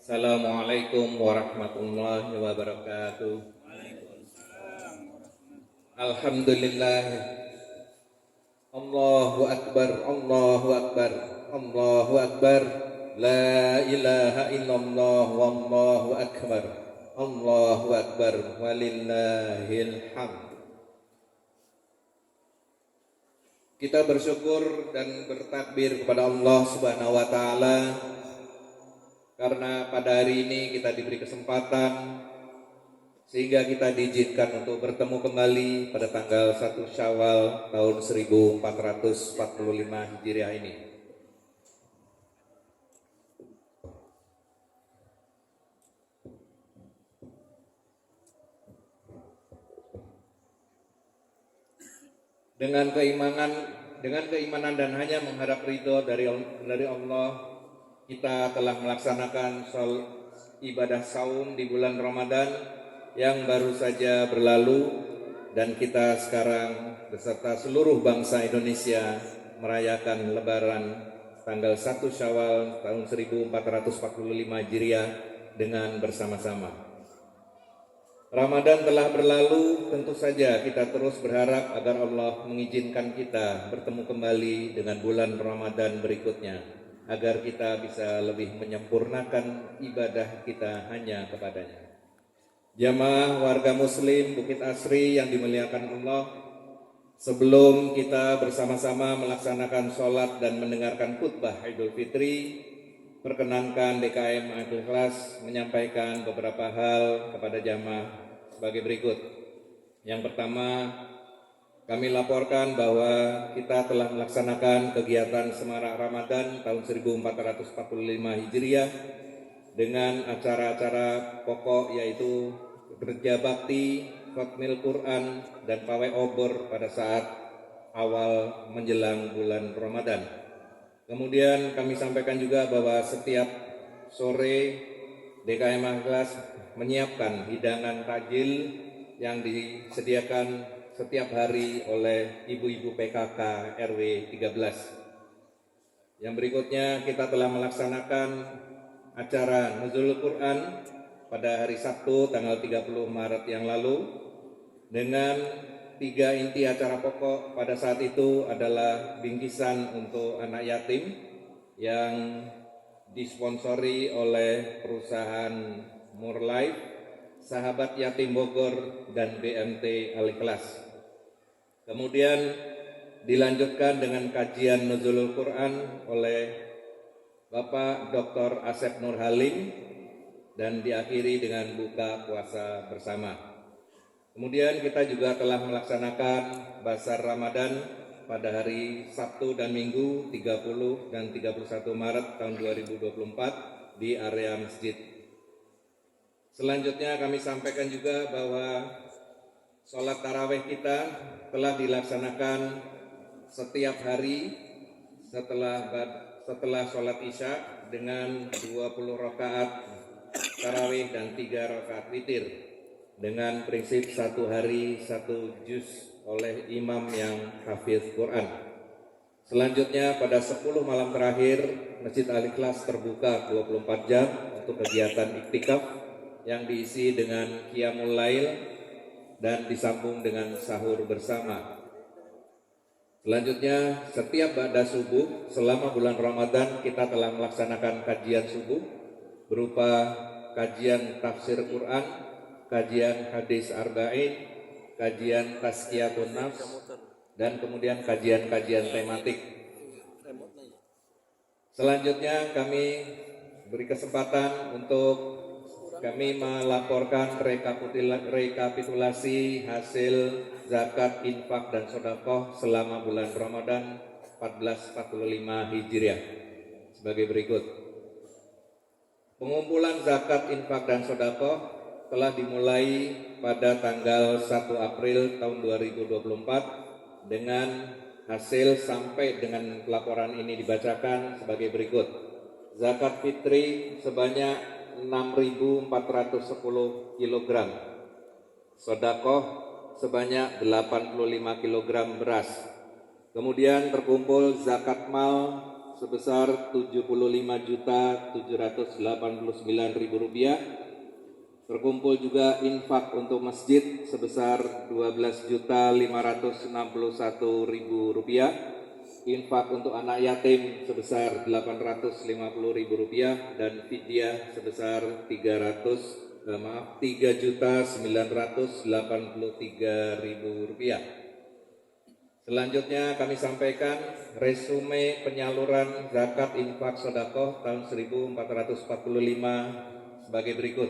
Assalamualaikum warahmatullahi wabarakatuh. Alhamdulillah. Allahu akbar, Allahu akbar, Allahu akbar. La ilaha illallah wallahu akbar. Allahu akbar walillahil hamd. Kita bersyukur dan bertakbir kepada Allah Subhanahu wa taala karena pada hari ini kita diberi kesempatan sehingga kita diizinkan untuk bertemu kembali pada tanggal 1 Syawal tahun 1445 Hijriah ini. Dengan keimanan dan hanya mengharap ridho dari Allah, kita telah melaksanakan ibadah saum di bulan Ramadan yang baru saja berlalu, dan kita sekarang beserta seluruh bangsa Indonesia merayakan Lebaran tanggal 1 Syawal tahun 1445 Hijriah dengan bersama-sama. Ramadan telah berlalu, tentu saja kita terus berharap agar Allah mengizinkan kita bertemu kembali dengan bulan Ramadan berikutnya, agar kita bisa lebih menyempurnakan ibadah kita hanya kepadanya. Jamaah warga muslim Bukit Asri yang dimuliakan Allah, sebelum kita bersama-sama melaksanakan sholat dan mendengarkan khutbah Idul Fitri, perkenankan DKM Al-Ikhlas menyampaikan beberapa hal kepada jamaah sebagai berikut. Yang pertama, kami laporkan bahwa kita telah melaksanakan kegiatan Semarak Ramadan tahun 1445 Hijriah dengan acara-acara pokok yaitu kerja bakti, khatmil Quran, dan pawai obor pada saat awal menjelang bulan Ramadan. Kemudian kami sampaikan juga bahwa setiap sore DKM Al-Ikhlas menyiapkan hidangan takjil yang disediakan setiap hari oleh ibu-ibu PKK RW 13. Yang berikutnya, kita telah melaksanakan acara Nuzulul Quran pada hari Sabtu tanggal 30 Maret yang lalu dengan 3 inti acara pokok. Pada saat itu adalah bingkisan untuk anak yatim yang disponsori oleh perusahaan Murlife, Sahabat Yatim Bogor, dan BMT Al-Ikhlas. Kemudian dilanjutkan dengan kajian Nuzulul Quran oleh Bapak Dr. Asep Nur Halim dan diakhiri dengan buka puasa bersama. Kemudian kita juga telah melaksanakan Basar Ramadan pada hari Sabtu dan Minggu 30 dan 31 Maret tahun 2024 di area masjid. Selanjutnya kami sampaikan juga bahwa sholat tarawih kita telah dilaksanakan setiap hari setelah sholat isya dengan 20 rakaat tarawih dan 3 rakaat witir, dengan prinsip 1 hari 1 juz oleh imam yang hafiz Quran. Selanjutnya pada 10 malam terakhir Masjid Al-Ikhlas terbuka 24 jam untuk kegiatan iktikaf yang diisi dengan qiyamul lail dan disambung dengan sahur bersama. Selanjutnya setiap ba'da subuh selama bulan Ramadan kita telah melaksanakan kajian subuh berupa kajian tafsir Quran, kajian hadis arba'in, kajian tazkiyatun nafs, dan kemudian kajian-kajian tematik. Selanjutnya kami beri kesempatan untuk kami melaporkan rekapitulasi hasil zakat, infak, dan sedekah selama bulan Ramadan 1445 Hijriah sebagai berikut. Pengumpulan zakat, infak, dan sedekah telah dimulai pada tanggal 1 April tahun 2024 dengan hasil sampai dengan laporan ini dibacakan sebagai berikut. Zakat fitri sebanyak 6.410 kg, sedekah sebanyak 85 kg beras. Kemudian terkumpul zakat mal sebesar Rp75.789.000. Terkumpul juga infak untuk masjid sebesar Rp12.561.000. Infak untuk anak yatim sebesar Rp850.000 dan fidyah sebesar Rp3.983.000. Selanjutnya kami sampaikan resume penyaluran zakat infak sedekah tahun 1445 sebagai berikut.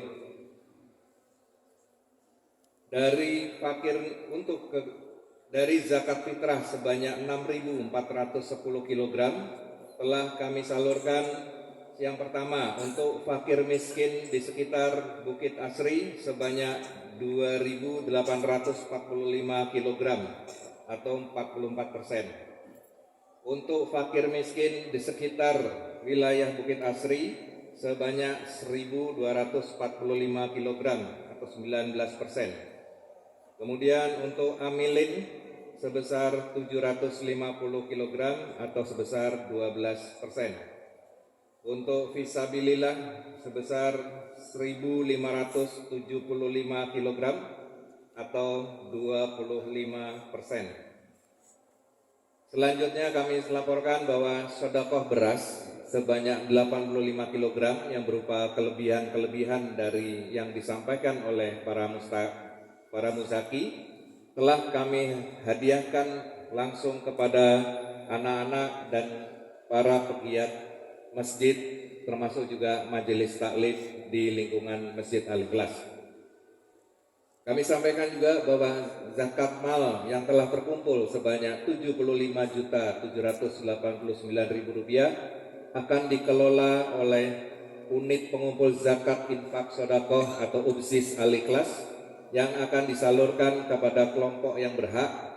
Dari zakat fitrah sebanyak 6.410 kg telah kami salurkan. Yang pertama, untuk fakir miskin di sekitar Bukit Asri sebanyak 2.845 kg atau 44%. Untuk fakir miskin di sekitar wilayah Bukit Asri sebanyak 1.245 kg atau 19%. Kemudian untuk amilin sebesar 750 kg atau sebesar 12%. Untuk fisabilillah sebesar 1.575 kg atau 25%. Selanjutnya kami laporkan bahwa sedekah beras sebanyak 85 kg yang berupa kelebihan dari yang disampaikan oleh para muzaki telah kami hadiahkan langsung kepada anak-anak dan para pegiat masjid, termasuk juga majelis taklim di lingkungan Masjid Al-Ikhlas. Kami sampaikan juga bahwa zakat mal yang telah terkumpul sebanyak Rp75.789.000 akan dikelola oleh unit pengumpul zakat infak sedekah atau UBSIS Al-Ikhlas yang akan disalurkan kepada kelompok yang berhak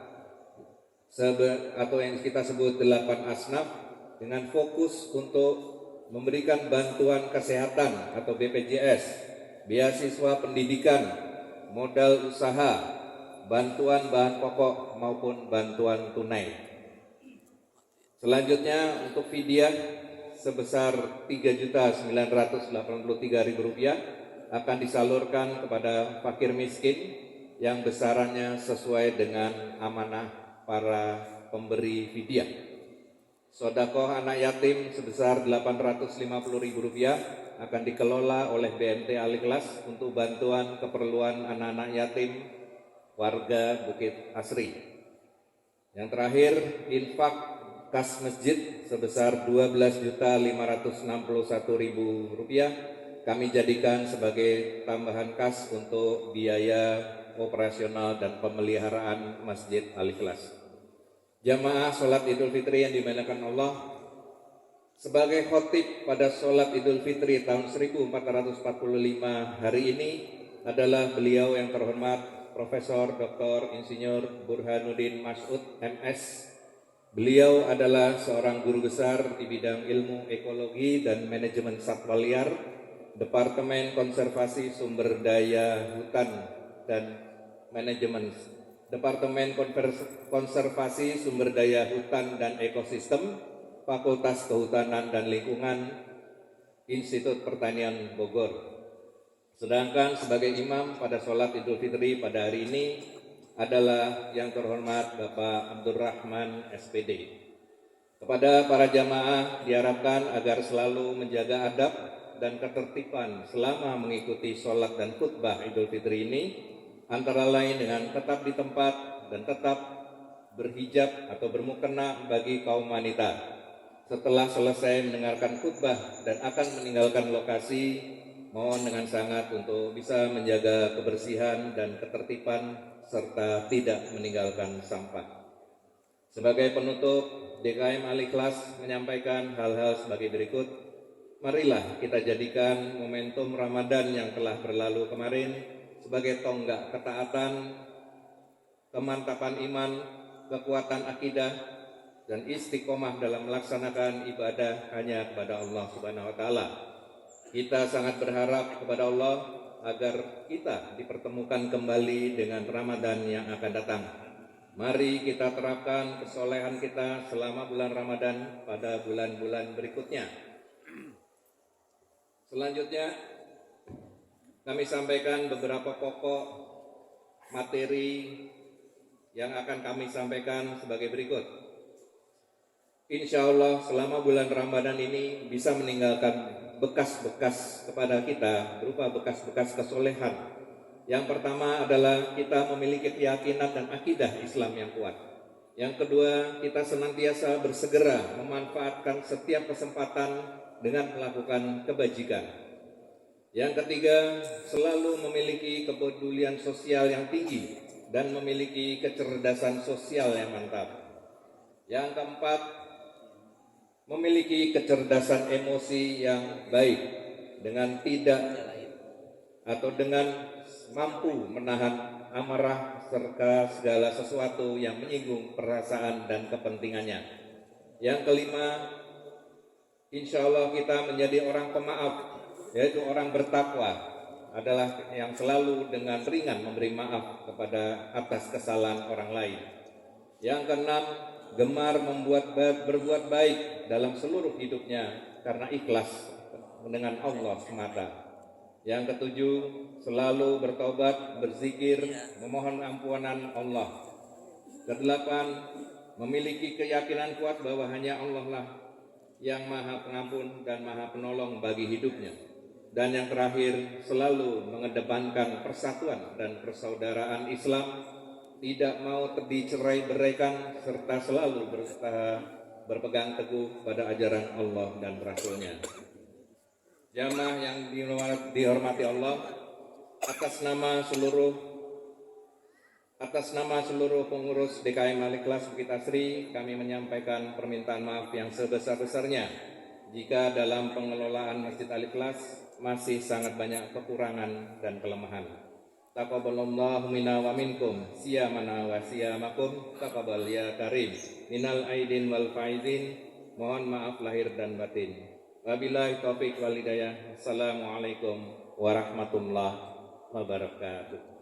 atau yang kita sebut 8 asnaf dengan fokus untuk memberikan bantuan kesehatan atau BPJS, beasiswa pendidikan, modal usaha, bantuan bahan pokok maupun bantuan tunai. Selanjutnya untuk fidyah sebesar Rp3.983.000 akan disalurkan kepada fakir miskin yang besarannya sesuai dengan amanah para pemberi fidyah. Sedekah anak yatim sebesar Rp850.000 akan dikelola oleh BMT Al-Ikhlas untuk bantuan keperluan anak-anak yatim warga Bukit Asri. Yang terakhir, infak kas masjid sebesar Rp12.561.000 kami jadikan sebagai tambahan kas untuk biaya operasional dan pemeliharaan Masjid Al-Ikhlas. Jamaah sholat Idul Fitri yang dimuliakan Allah, sebagai khotib pada sholat Idul Fitri tahun 1445 hari ini adalah beliau yang terhormat Profesor Dr. Insinyur Burhanuddin Mas'ud MS. Beliau adalah seorang guru besar di bidang ilmu ekologi dan manajemen satwa liar, Departemen Konservasi Sumber Daya Hutan dan Manajemen, Departemen Konservasi Sumber Daya Hutan dan Ekosistem, Fakultas Kehutanan dan Lingkungan, Institut Pertanian Bogor. Sedangkan sebagai imam pada sholat Idul Fitri pada hari ini adalah yang terhormat Bapak Abdurrahman SPD. Kepada para jamaah diharapkan agar selalu menjaga adab dan ketertiban selama mengikuti sholat dan khutbah Idul Fitri ini, antara lain dengan tetap di tempat dan tetap berhijab atau bermukena bagi kaum wanita. Setelah selesai mendengarkan khutbah dan akan meninggalkan lokasi, mohon dengan sangat untuk bisa menjaga kebersihan dan ketertiban serta tidak meninggalkan sampah. Sebagai penutup, DKM Al-Ikhlas menyampaikan hal-hal sebagai berikut. Marilah kita jadikan momentum Ramadan yang telah berlalu kemarin sebagai tonggak ketaatan, kemantapan iman, kekuatan akidah, dan istiqomah dalam melaksanakan ibadah hanya kepada Allah Subhanahu wa Ta'ala. Kita sangat berharap kepada Allah agar kita dipertemukan kembali dengan Ramadan yang akan datang. Mari kita terapkan kesolehan kita selama bulan Ramadan pada bulan-bulan berikutnya. Selanjutnya, kami sampaikan beberapa pokok materi yang akan kami sampaikan sebagai berikut. Insya Allah selama bulan Ramadan ini bisa meninggalkan bekas-bekas kepada kita berupa bekas-bekas kesolehan. Yang pertama adalah kita memiliki keyakinan dan akidah Islam yang kuat. Yang kedua, kita senantiasa bersegera memanfaatkan setiap kesempatan dengan melakukan kebajikan. Yang ketiga, selalu memiliki kepedulian sosial yang tinggi dan memiliki kecerdasan sosial yang mantap. Yang keempat, memiliki kecerdasan emosi yang baik dengan tidak atau dengan mampu menahan amarah serta segala sesuatu yang menyinggung perasaan dan kepentingannya. Yang kelima, insya Allah kita menjadi orang pemaaf, yaitu orang bertakwa adalah yang selalu dengan ringan memberi maaf kepada atas kesalahan orang lain. Yang keenam, gemar berbuat baik dalam seluruh hidupnya karena ikhlas dengan Allah semata. Yang ketujuh, selalu bertobat, berzikir, memohon ampunan Allah. Kedelapan, memiliki keyakinan kuat bahwa hanya Allah lah yang maha pengampun dan maha penolong bagi hidupnya. Dan yang terakhir, selalu mengedepankan persatuan dan persaudaraan Islam, tidak mau dicerai-beraikan, serta selalu berusaha berpegang teguh pada ajaran Allah dan Rasul-Nya. Jamaah yang dihormati Allah, atas nama seluruh pengurus DKM Aliklas Bukit Asri, kami menyampaikan permintaan maaf yang sebesar-besarnya jika dalam pengelolaan Masjid Aliklas masih sangat banyak kekurangan dan kelemahan. Taqabbalallahu minna wa minkum, siyamana wa siyamakum, taqabbal ya karim, minal aidin wal faizin, mohon maaf lahir dan batin. Wabillahi taufiq wal hidayah. Assalamualaikum warahmatullahi wabarakatuh.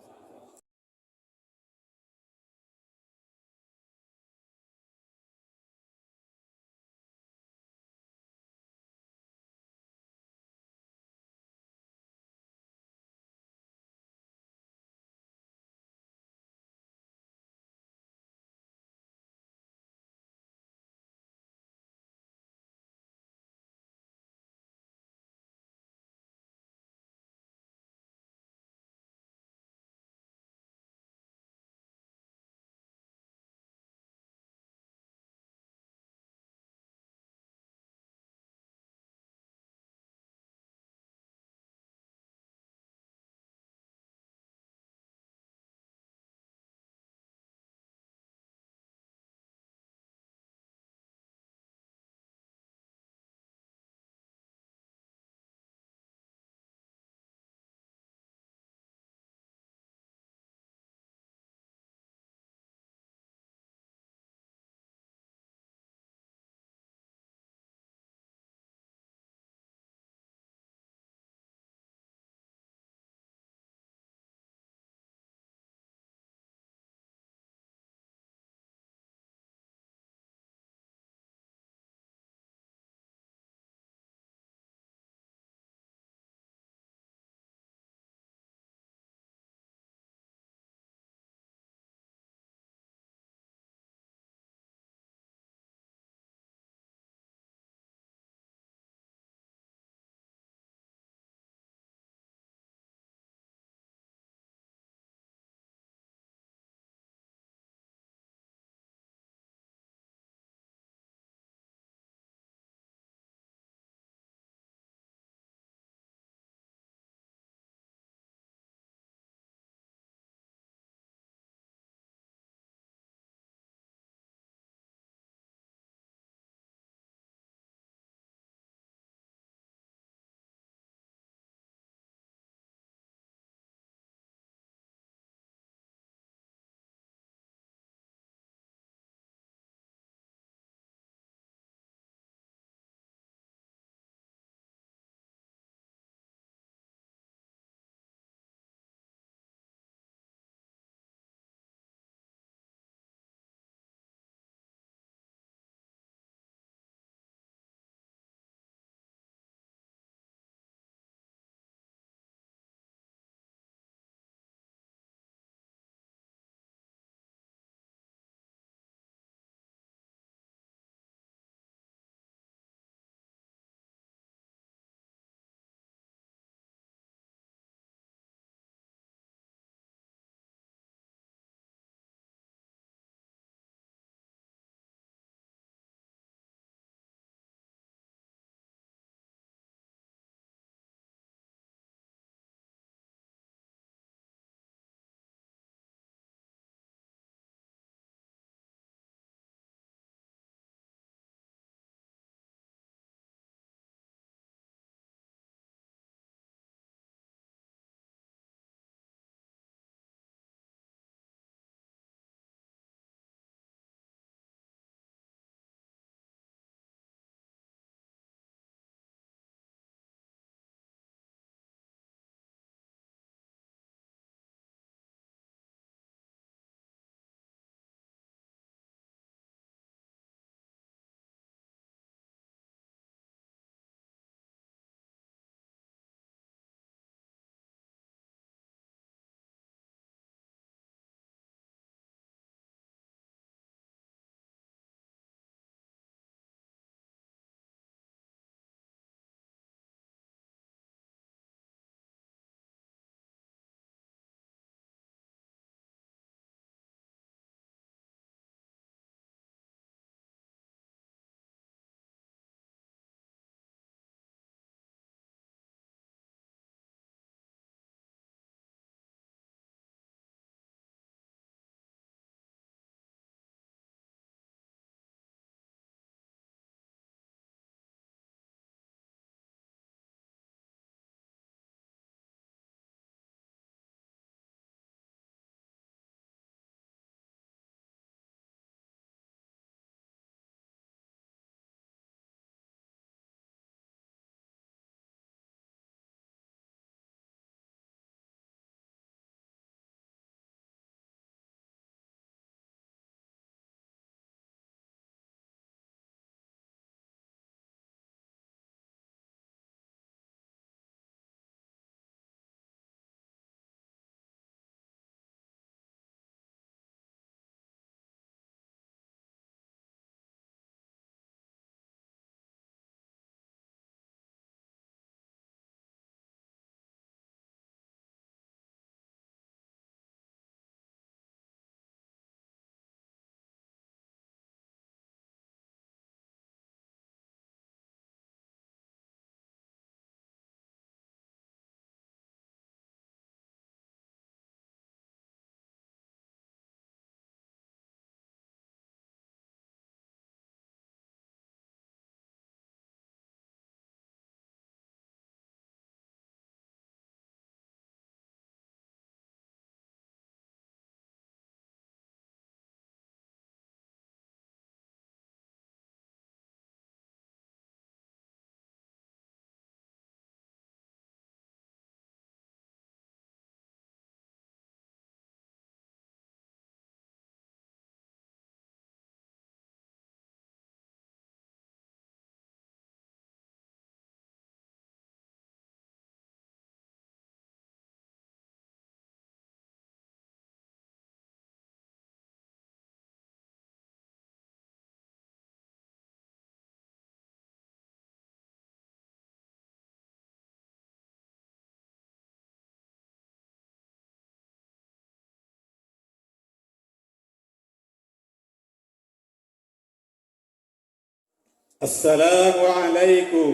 Assalamualaikum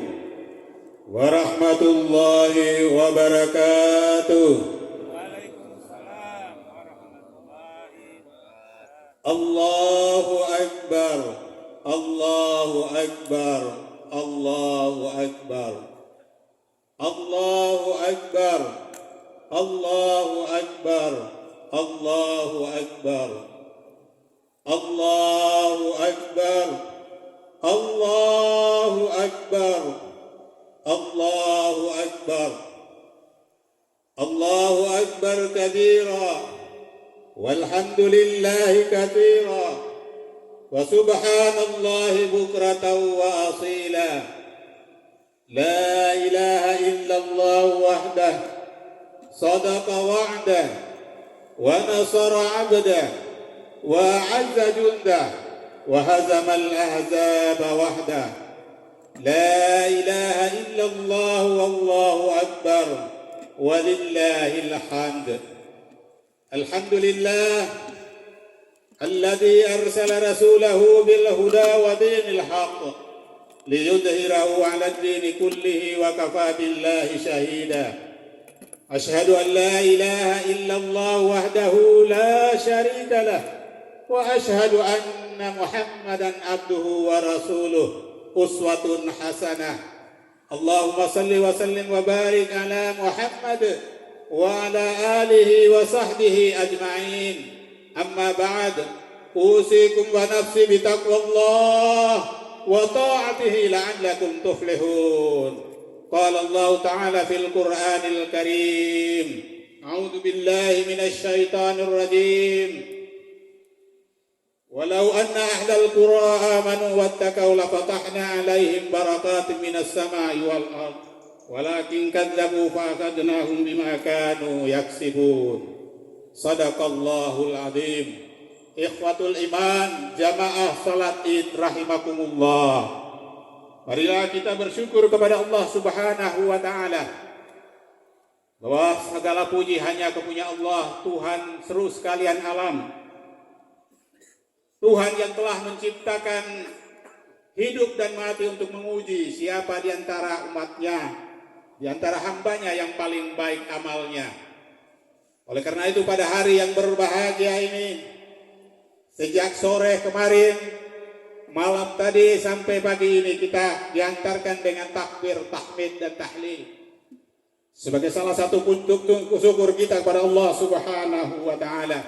warahmatullahi wabarakatuh. Waalaikumsalam warahmatullahi wabarakatuh. Allahu Akbar, Allahu Akbar, Allahu Akbar, Allahu Akbar, Allahu Akbar, Allahu Akbar, Allahu Akbar, Allahu Akbar, Allahu Akbar, Allahu Akbar kabira, walhamdulillahi katsira, wa subhanallahi bukratan wa asila. La ilaha illallah wahdah, sadaqa wa'dah, wa nasara 'abdah, wa 'azza jundah, wa hazama al-ahzaba wahdah. La ilaha illallah wallahu akbar, walillahil hamd. Alhamdulillah alladzi arsala rasulahu bil huda wa dinil haqq liyudhhirahu 'ala ad-din kullihi wa kafa billahi shahida. Ashhadu an la ilaha illallah wahdahu la syarika lah, wa ashhadu anna Muhammadan abduhu wa rasuluh, uswatun hasanah. Allahumma salli wa sallim wa barik ala Muhammad wa ala alihi wa sahbihi ajma'in. Amma ba'd, usikum wa nafsi bitaqwallah wa ta'atihi la'allakum tuflihun. Qala Allah ta'ala fil Qur'anil Karim, a'udzu billahi minasy syaithanir rajim. Walau anna ahlal qura amanu wattaqau lafatahna 'alaihim barakatin minas sama'i wal ardh walakin kadzabu fa'akhadnahum bima kanu yaksibun. Shadaqallahul azim. Ikhwatul iman, jamaah salat Id rahimakumullah. Marilah kita bersyukur kepada Allah Subhanahu wa taala bahwa segala puji hanya kepunya Allah, Tuhan seru sekalian alam. Tuhan yang telah menciptakan hidup dan mati untuk menguji siapa di antara umatnya, di antara hambanya yang paling baik amalnya. Oleh karena itu pada hari yang berbahagia ini, sejak sore kemarin, malam tadi sampai pagi ini kita diantarkan dengan takbir, tahmid dan tahlil sebagai salah satu bentuk syukur kita kepada Allah Subhanahu wa taala.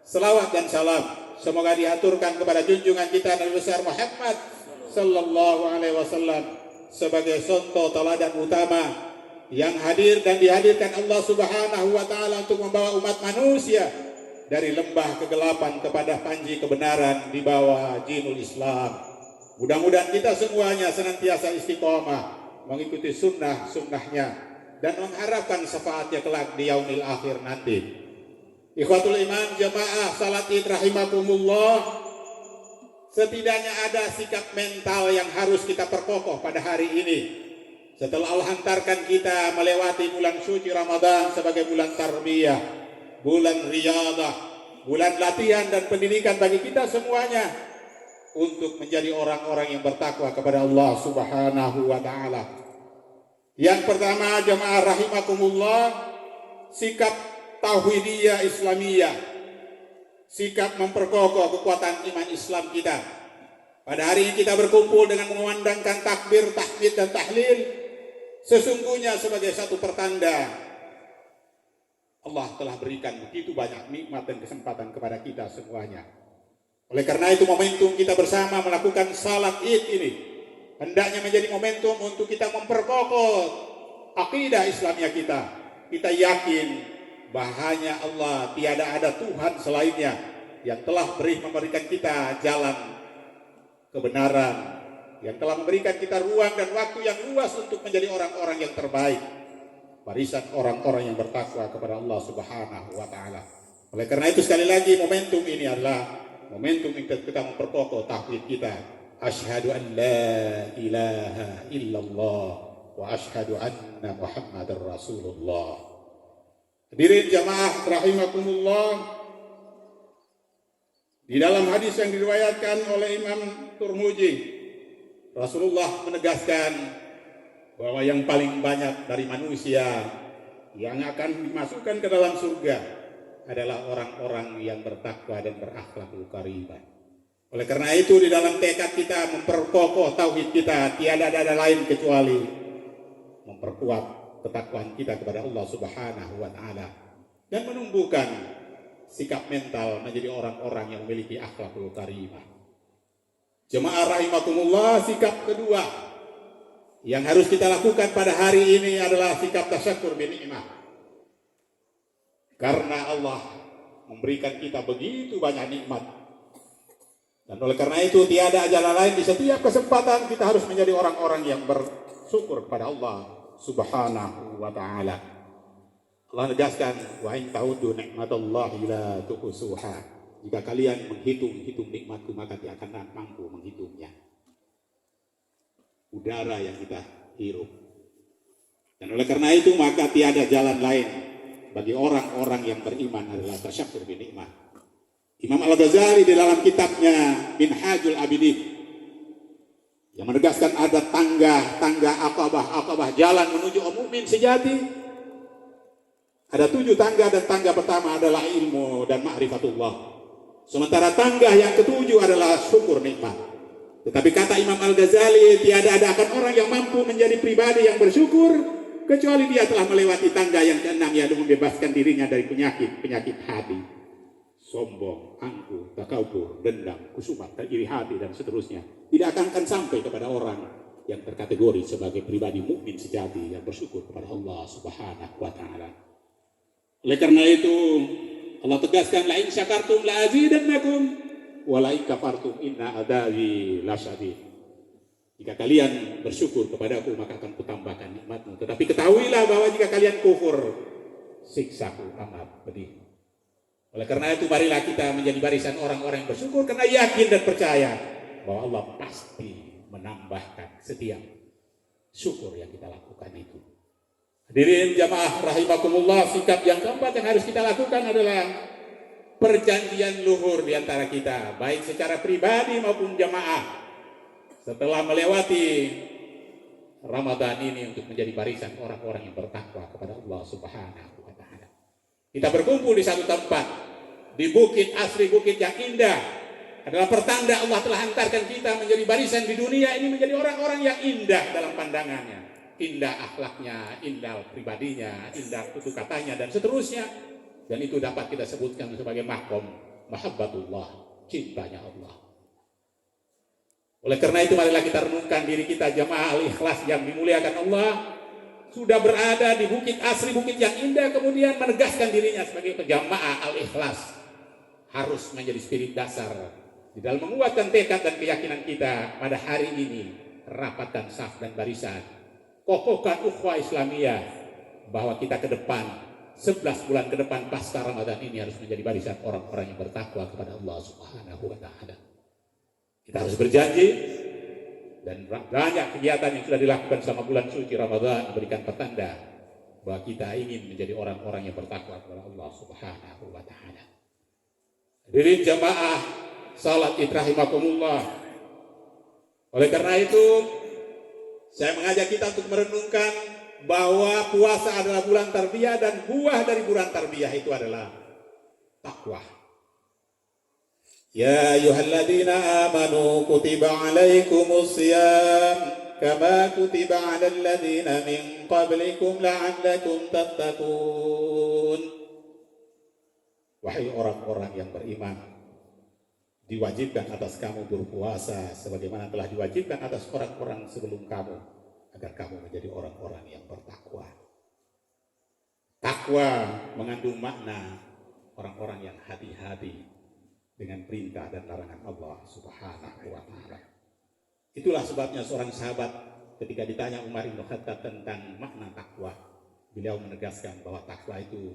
Selawat dan salam semoga diaturkan kepada junjungan kita Nabi besar Muhammad sallallahu alaihi wasallam sebagai contoh teladan utama yang hadir dan dihadirkan Allah Subhanahu wa taala untuk membawa umat manusia dari lembah kegelapan kepada panji kebenaran di bawah jinul Islam. Mudah-mudahan kita semuanya senantiasa istiqomah mengikuti sunnah-sunnahnya dan mengharapkan syafaatnya kelak di yaumil akhir nanti. Ikhwatul iman, jamaah salat Id rahimakumullah, setidaknya ada sikap mental yang harus kita perkokoh pada hari ini. Setelah Allah hantarkan kita melewati bulan suci Ramadan sebagai bulan tarbiyah, bulan riyadah, bulan latihan dan pendidikan bagi kita semuanya untuk menjadi orang-orang yang bertakwa kepada Allah Subhanahu wa taala. Yang pertama, jamaah rahimakumullah, sikap tauhidiyah Islamiyah, sikap memperkokoh kekuatan iman Islam kita. Pada hari ini kita berkumpul dengan mengumandangkan takbir, tahmid dan tahlil, sesungguhnya sebagai satu pertanda Allah telah berikan begitu banyak nikmat dan kesempatan kepada kita semuanya. Oleh karena itu momentum kita bersama melakukan salat Id ini hendaknya menjadi momentum untuk kita memperkokoh akidah Islamnya kita. Kita yakin bahanya Allah tiada ada Tuhan selainnya yang telah memberikan kita jalan kebenaran, yang telah memberikan kita ruang dan waktu yang luas untuk menjadi orang-orang yang terbaik, barisan orang-orang yang bertakwa kepada Allah Subhanahu wa taala. Oleh karena itu sekali lagi momentum ini adalah momentum kita memperkokoh tauhid kita. Asyhadu an la ilaha illallah wa asyhadu anna Muhammadar Rasulullah. Hadirin jamaah rahimakumullah, di dalam hadis yang diriwayatkan oleh Imam Turmuji Rasulullah menegaskan bahwa yang paling banyak dari manusia yang akan dimasukkan ke dalam surga adalah orang-orang yang bertakwa dan berakhlakul karimah. Oleh karena itu di dalam tekad kita memperkokoh tauhid kita, tiada ada lain kecuali memperkuat ketakwaan kita kepada Allah Subhanahu wa taala dan menumbuhkan sikap mental menjadi orang-orang yang memiliki akhlakul karimah. Jemaah rahimakumullah, sikap kedua yang harus kita lakukan pada hari ini adalah sikap tasyakur bi nikmah. Karena Allah memberikan kita begitu banyak nikmat. Dan oleh karena itu tiada jalan lain, di setiap kesempatan kita harus menjadi orang-orang yang bersyukur kepada Allah Subhanahu wa taala. Allah negaskan, wa in ta'uddu nikmatallahi la tuhsuha. Jika kalian menghitung nikmatku maka tidak akan mampu menghitungnya. Udara yang kita hirup. Dan oleh karena itu maka tiada jalan lain bagi orang-orang yang beriman adalah tasyakur bi nikmah. Imam Al-Ghazali di dalam kitabnya Minhajul Abidin yang menegaskan ada tangga akabah jalan menuju mukmin sejati. Ada 7 tangga dan tangga pertama adalah ilmu dan ma'rifatullah. Sementara tangga yang ke-7 adalah syukur nikmat. Tetapi kata Imam Al-Ghazali, tiada ada akan orang yang mampu menjadi pribadi yang bersyukur kecuali dia telah melewati tangga yang ke-6, yaitu membebaskan dirinya dari penyakit hati, sombong, angkuh, takabur, dendam, kusumat, iri hati dan seterusnya. Tidak akan sampai kepada orang yang terkategori sebagai pribadi mukmin sejati yang bersyukur kepada Allah Subhanahu wa taala. Oleh karena itu Allah tegaskan, la in syakartum la azidannakum wa la in kafartum inna adabi lasyadid. Jika kalian bersyukur kepadaku maka akan kutambahkan nikmatmu. Tetapi ketahuilah bahwa jika kalian kufur, siksaku amat pedih. Oleh karena itu marilah kita menjadi barisan orang-orang yang bersyukur karena yakin dan percaya bahwa Allah pasti menambahkan setiap syukur yang kita lakukan itu. Hadirin jamaah rahimakumullah, sikap yang keempat yang harus kita lakukan adalah perjanjian luhur di antara kita, baik secara pribadi maupun jamaah. Setelah melewati Ramadan ini untuk menjadi barisan orang-orang yang bertakwa kepada Allah Subhanahu wa taala. Kita berkumpul di satu tempat, di bukit asri, bukit yang indah. Adalah pertanda Allah telah hantarkan kita menjadi barisan di dunia ini, menjadi orang-orang yang indah dalam pandangannya. Indah akhlaknya, indah pribadinya, indah tutur katanya dan seterusnya. Dan itu dapat kita sebutkan sebagai makom mahabbatullah, cintanya Allah. Oleh karena itu marilah kita renungkan diri kita jamaah al-ikhlas yang dimuliakan Allah, sudah berada di bukit asri, bukit yang indah, kemudian menegaskan dirinya sebagai jamaah al-ikhlas harus menjadi spirit dasar di dalam menguatkan tekad dan keyakinan kita pada hari ini. Rapatkan saf dan barisan, kokohkan ukhuwah Islamiyah bahwa kita ke depan 11 bulan ke depan pasca Ramadan ini harus menjadi barisan orang-orang yang bertakwa kepada Allah Subhanahu wa taala. Kita harus berjanji dan banyak kegiatan yang sudah dilakukan selama bulan suci Ramadan memberikan petanda bahwa kita ingin menjadi orang-orang yang bertakwa kepada Allah Subhanahu wa taala. Hadirin jamaah salat id rahimakumullah. Oleh karena itu saya mengajak kita untuk merenungkan bahwa puasa adalah bulan tarbiyah dan buah dari bulan tarbiyah itu adalah takwa. Ya ayyuhalladzina amanu kutiba alaikumus shiyam kama kutiba alal ladzina min qablikum la'allakum tattaqun. Wahai orang-orang yang beriman, diwajibkan atas kamu berpuasa sebagaimana telah diwajibkan atas orang-orang sebelum kamu agar kamu menjadi orang-orang yang bertakwa. Takwa mengandung makna orang-orang yang hati-hati dengan perintah dan larangan Allah Subhanahu wa taala. Itulah sebabnya seorang sahabat ketika ditanya Umar bin Khattab tentang makna takwa, beliau menegaskan bahwa takwa itu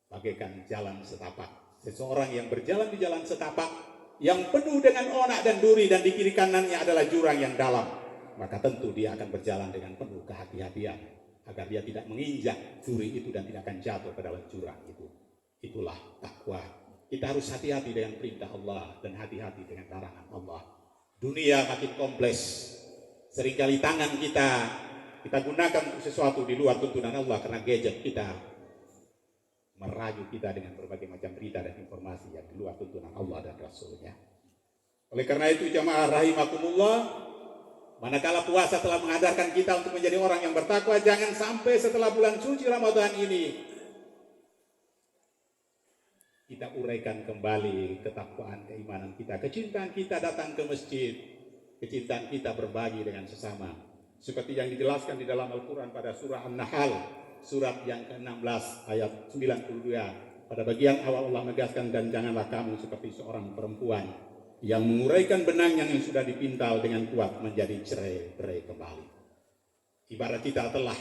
bagaikan jalan setapak. Seseorang yang berjalan di jalan setapak yang penuh dengan onak dan duri dan di kiri kanannya adalah jurang yang dalam, maka tentu dia akan berjalan dengan penuh kehati-hatian agar dia tidak menginjak duri itu dan tidak akan jatuh ke dalam jurang itu. Itulah takwa. Kita harus hati-hati dengan perintah Allah dan hati-hati dengan larangan Allah. Dunia makin kompleks. Seringkali tangan kita gunakan untuk sesuatu di luar tuntunan Allah, karena gadget kita merayu kita dengan berbagai macam berita dan informasi yang di luar tuntunan Allah dan Rasulnya. Oleh karena itu jamaah rahimakumullah, manakala puasa telah mengajarkan kita untuk menjadi orang yang bertakwa, jangan sampai setelah bulan suci Ramadan ini kita uraikan kembali ketakwaan, keimanan kita, kecintaan kita datang ke masjid, kecintaan kita berbagi dengan sesama. Seperti yang dijelaskan di dalam Al-Quran pada surah An-Nahl, surat yang ke-16 ayat 92. Pada bagian awal Allah menegaskan, dan janganlah kamu seperti seorang perempuan yang menguraikan benang yang sudah dipintal dengan kuat menjadi cerai-berai kembali. Ibarat kita telah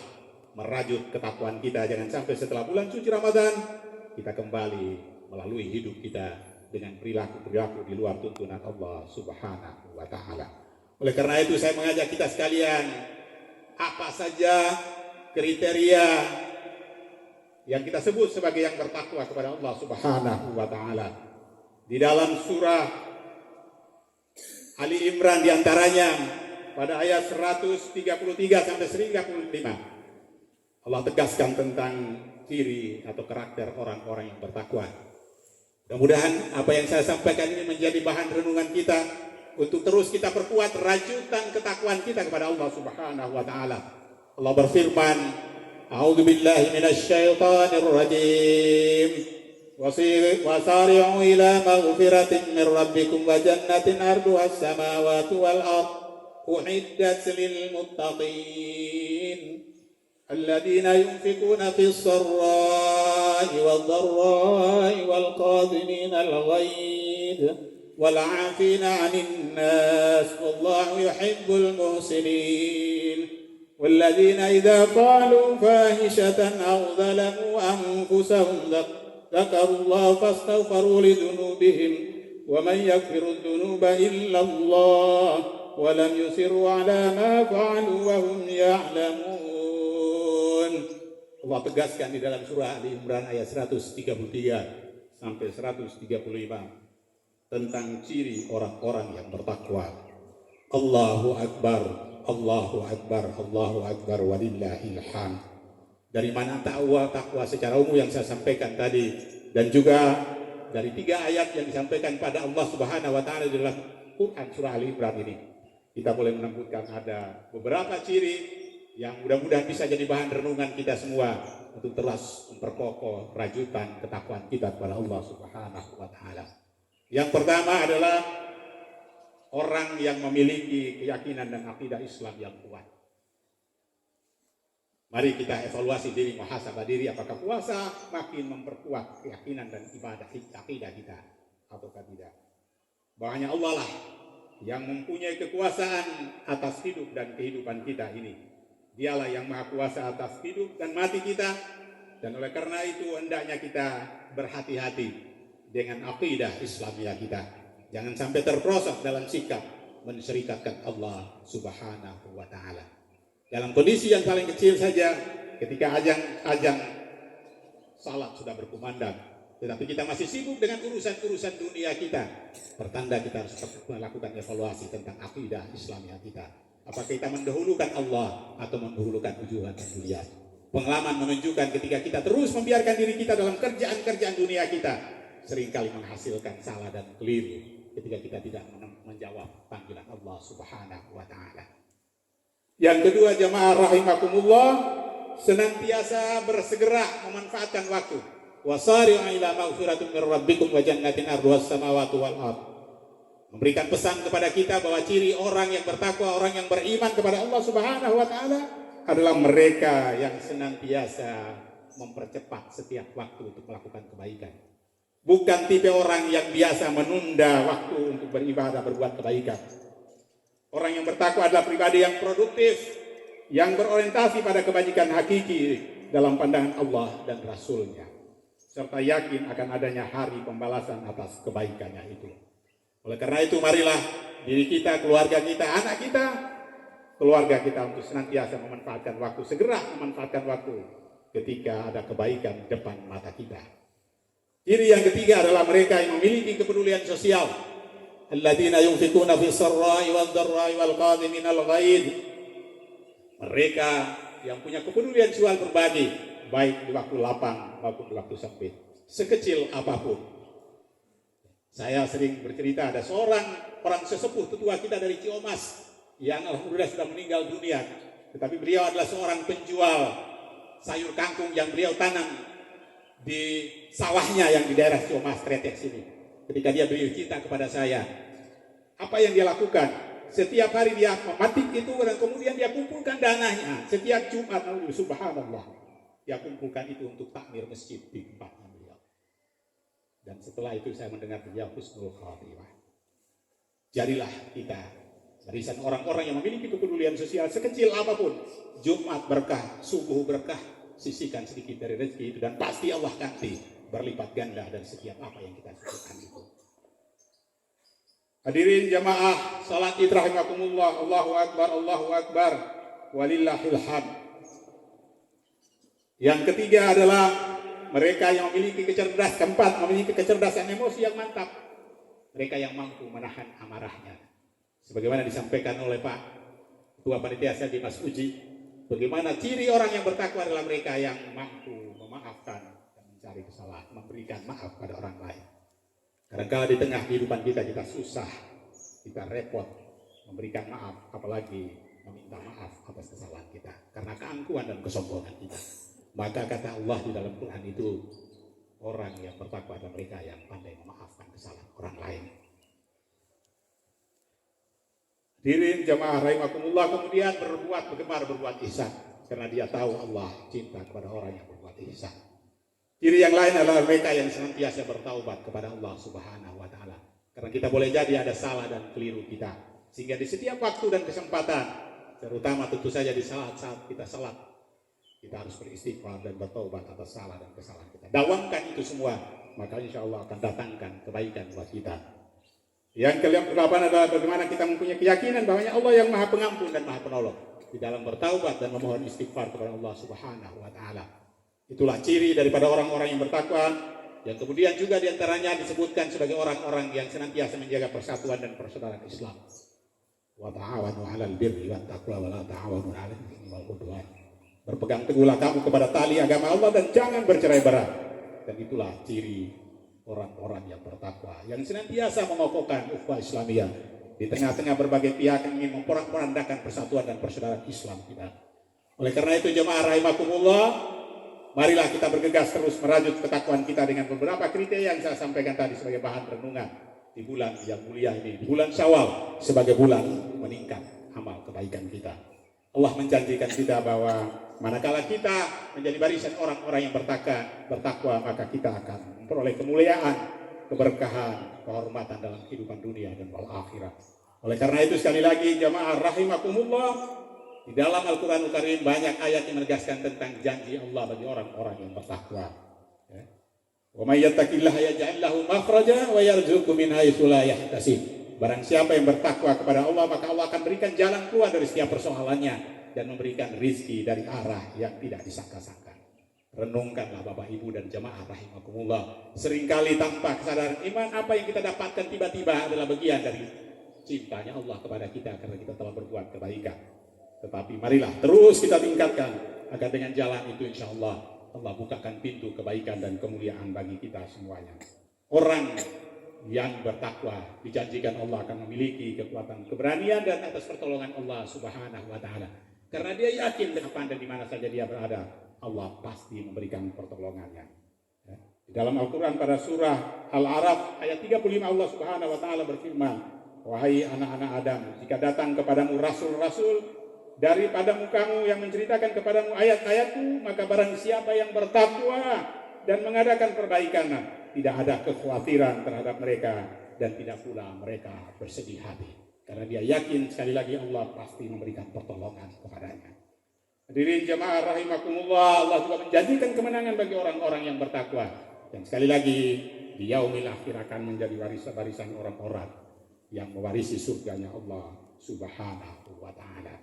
merajut ketakwaan kita, jangan sampai setelah bulan suci Ramadan kita kembali melalui hidup kita dengan perilaku-perilaku di luar tuntunan Allah Subhanahu wa Ta'ala. Oleh karena itu saya mengajak kita sekalian, apa saja kriteria yang kita sebut sebagai yang bertakwa kepada Allah Subhanahu wa Ta'ala. Di dalam surah Ali Imran diantaranya pada ayat 133 sampai 135 Allah tegaskan tentang ciri atau karakter orang-orang yang bertakwa. Mudah-mudahan apa yang saya sampaikan ini menjadi bahan renungan kita untuk terus kita perkuat rajutan ketakwaan kita kepada Allah Subhanahu wa Ta'ala. Allah berfirman, A'udzu billahi minasy syaithanir rajim. Wasari'u ila maghfiratin min rabbikum wa jannatin 'arduha as-samawati wal ardh u'iddat lil muttaqin. الذين ينفقون في السراء والضراء والقاظمين الغيظ والعافين عن الناس والله يحب المحسنين والذين إذا فعلوا فاحشة أو ظلموا أنفسهم ذكروا الله فاستغفروا لذنوبهم ومن يغفر الذنوب إلا الله ولم يصروا على ما فعلوا وهم يعلمون. Allah tegaskan di dalam surah Ali Imran ayat 133 sampai 135 tentang ciri orang-orang yang bertakwa. Allahu Akbar, Allahu Akbar, Allahu Akbar, walillahil hamd. Dari mana takwa secara umum yang saya sampaikan tadi, dan juga dari 3 ayat yang disampaikan pada Allah Subhanahu wa Ta'ala di dalam Quran surah Ali Imran ini, kita boleh menemukan ada beberapa ciri yang mudah-mudahan bisa jadi bahan renungan kita semua untuk terus memperkokoh rajutan ketakwaan kita kepada Allah Subhanahu wa Ta'ala. Yang pertama adalah orang yang memiliki keyakinan dan akidah Islam yang kuat. Mari kita evaluasi diri, muhasabah diri, apakah puasa makin memperkuat keyakinan dan ibadah akidah kita ataukah tidak. Bahwanya Allah lah yang mempunyai kekuasaan atas hidup dan kehidupan kita ini. Dialah yang maha kuasa atas hidup dan mati kita, dan oleh karena itu hendaknya kita berhati-hati dengan akidah Islamiyah kita. Jangan sampai terperosok dalam sikap mensyirikatkan Allah Subhanahu wa Ta'ala. Dalam kondisi yang paling kecil saja, ketika ajang salat sudah berkumandang, tetapi kita masih sibuk dengan urusan-urusan dunia kita, pertanda kita harus melakukan evaluasi tentang akidah Islamiyah kita. Apakah kita mendahulukan Allah atau mendahulukan tujuan dunia? Pengalaman menunjukkan ketika kita terus membiarkan diri kita dalam kerjaan-kerjaan dunia kita, seringkali menghasilkan salah dan keliru ketika kita tidak menjawab panggilan Allah Subhanahu wa Ta'ala. Yang kedua, jamaah rahimakumullah, senantiasa bersegera memanfaatkan waktu. Wasari'u ila maghfiratin min rabbikum wa jannatin 'arduha as-samawati wal ardh. Memberikan pesan kepada kita bahwa ciri orang yang bertakwa, orang yang beriman kepada Allah Subhanahu wa Ta'ala adalah mereka yang senantiasa mempercepat setiap waktu untuk melakukan kebaikan. Bukan tipe orang yang biasa menunda waktu untuk beribadah, berbuat kebaikan. Orang yang bertakwa adalah pribadi yang produktif, yang berorientasi pada kebajikan hakiki dalam pandangan Allah dan Rasul-Nya, serta yakin akan adanya hari pembalasan atas kebaikannya itu. Oleh karena itu marilah diri kita, keluarga kita, anak kita, keluarga kita untuk senantiasa memanfaatkan waktu, segera memanfaatkan waktu ketika ada kebaikan di depan mata kita. Ciri yang ketiga adalah mereka yang memiliki kepedulian sosial. alladzina yunfiquna fis sarra'i wad dharra'i wal qadhiminal ghaidh. Mereka yang punya kepedulian jual berbagi, baik di waktu lapang maupun di waktu sempit, sekecil apapun. Saya sering bercerita, ada seorang orang sesepuh tetua kita dari Ciamas yang alhamdulillah sudah meninggal dunia, tetapi beliau adalah seorang penjual sayur kangkung yang beliau tanam di sawahnya yang di daerah Ciamas Tretek sini. Ketika dia beri cerita kepada saya, apa yang dia lakukan? Setiap hari dia mematik itu dan kemudian dia kumpulkan dananya. Setiap Jumat, subhanallah, dia kumpulkan itu untuk takmir masjid di tempatnya beliau. Dan setelah itu saya mendengar beliau husnul khatimah. Jadilah kita barisan orang-orang yang memiliki kepedulian sosial sekecil apapun. Jumat berkah, subuh berkah, sisihkan sedikit dari rezeki itu dan pasti Allah ganti berlipat ganda dari setiap apa yang kita sebutkan itu. Hadirin jamaah salat Id rahimakumullah, Allahu akbar, walillahil hamd. Yang ketiga adalah mereka yang memiliki memiliki kecerdasan emosi yang mantap. Mereka yang mampu menahan amarahnya. Sebagaimana disampaikan oleh Pak Ketua Panitia di Mas Uji, bagaimana ciri orang yang bertakwa adalah mereka yang mampu memaafkan dan mencari kesalahan, memberikan maaf pada orang lain. Kadang-kadang di tengah kehidupan kita susah, kita repot memberikan maaf, apalagi meminta maaf atas kesalahan kita karena keangkuhan dan kesombongan kita. Maka kata Allah di dalam Quran itu, orang yang bertakwa adalah mereka yang pandai memaafkan kesalahan orang lain. Hadirin jamaah rahimakumullah, kemudian bergemar berbuat ihsan karena dia tahu Allah cinta kepada orang yang berbuat ihsan. Ciri yang lain adalah mereka yang senantiasa bertaubat kepada Allah Subhanahu wa taala. Karena kita boleh jadi ada salah dan keliru kita. Sehingga di setiap waktu dan kesempatan, terutama tentu saja di saat-saat kita salat, kita harus beristighfar dan bertaubat atas salah dan kesalahan kita. Dawamkan itu semua, maka insya Allah akan datangkan kebaikan buat kita. Yang ke-8 adalah bagaimana kita mempunyai keyakinan bahwa Allah yang Maha Pengampun dan Maha Penolong di dalam bertaubat dan memohon istighfar kepada Allah Subhanahu wa taala. Itulah ciri daripada orang-orang yang bertakwa, yang kemudian juga diantaranya disebutkan sebagai orang-orang yang senantiasa menjaga persatuan dan persaudaraan Islam. Wa ta'awanu 'alal birri wat taqwa wa la ta'awanu 'alal itsmi wal 'udwan. Berpegang teguhlah kamu kepada tali agama Allah dan jangan bercerai-berai. Dan itulah ciri orang-orang yang bertakwa, yang senantiasa mengokohkan ukhuwah Islamiyah di tengah-tengah berbagai pihak yang ingin memporak-porandakan persatuan dan persaudaraan Islam kita. Oleh karena itu jemaah rahimakumullah, marilah kita bergegas terus merajut ketakwaan kita dengan beberapa kriteria yang saya sampaikan tadi sebagai bahan renungan di bulan yang mulia ini, di bulan Syawal sebagai bulan meningkat amal kebaikan kita. Allah menjanjikan kita bahwa manakala kita menjadi barisan orang-orang yang bertakwa, maka kita akan memperoleh kemuliaan, keberkahan, kehormatan dalam kehidupan dunia dan akhirat. Oleh karena itu sekali lagi jamaah rahimakumullah, di dalam Al-Quranul Karim banyak ayat yang menegaskan tentang janji Allah bagi orang-orang yang bertakwa. Wa may yattaqillaha yaj'al lahu makhraja wa yarzuqhu min haitsu la yahtasib. Barang siapa yang bertakwa kepada Allah, maka Allah akan berikan jalan keluar dari setiap persoalannya dan memberikan rizki dari arah yang tidak disangka-sangka. Renungkanlah Bapak Ibu dan jamaah rahimakumullah. Seringkali tanpa kesadaran iman, apa yang kita dapatkan tiba-tiba adalah bagian dari cintanya Allah kepada kita karena kita telah berbuat kebaikan. Tetapi marilah terus kita tingkatkan agar dengan jalan itu insya Allah bukakan pintu kebaikan dan kemuliaan bagi kita semuanya. Orang yang bertakwa dijanjikan Allah akan memiliki kekuatan keberanian dan atas pertolongan Allah Subhanahu wa taala. Karena dia yakin kapan dan di mana saja dia berada, Allah pasti memberikan pertolongannya. Di dalam Al-Quran pada surah Al-A'raf ayat 35 Allah Subhanahu wa taala berfirman, "Wahai anak-anak Adam, jika datang kepadamu rasul-rasul daripadamu kamu yang menceritakan kepadamu ayat-ayatku, maka barang siapa yang bertakwa dan mengadakan perbaikan, tidak ada kekhawatiran terhadap mereka dan tidak pula mereka bersedih hati. Karena dia yakin sekali lagi Allah pasti memberikan pertolongan kepadanya." Hadirin jamaah rahimakumullah, Allah juga menjanjikan kemenangan bagi orang-orang yang bertakwa. Dan sekali lagi di yaumil akhir akan menjadi barisan orang-orang yang mewarisi surganya Allah Subhanahu wa taala.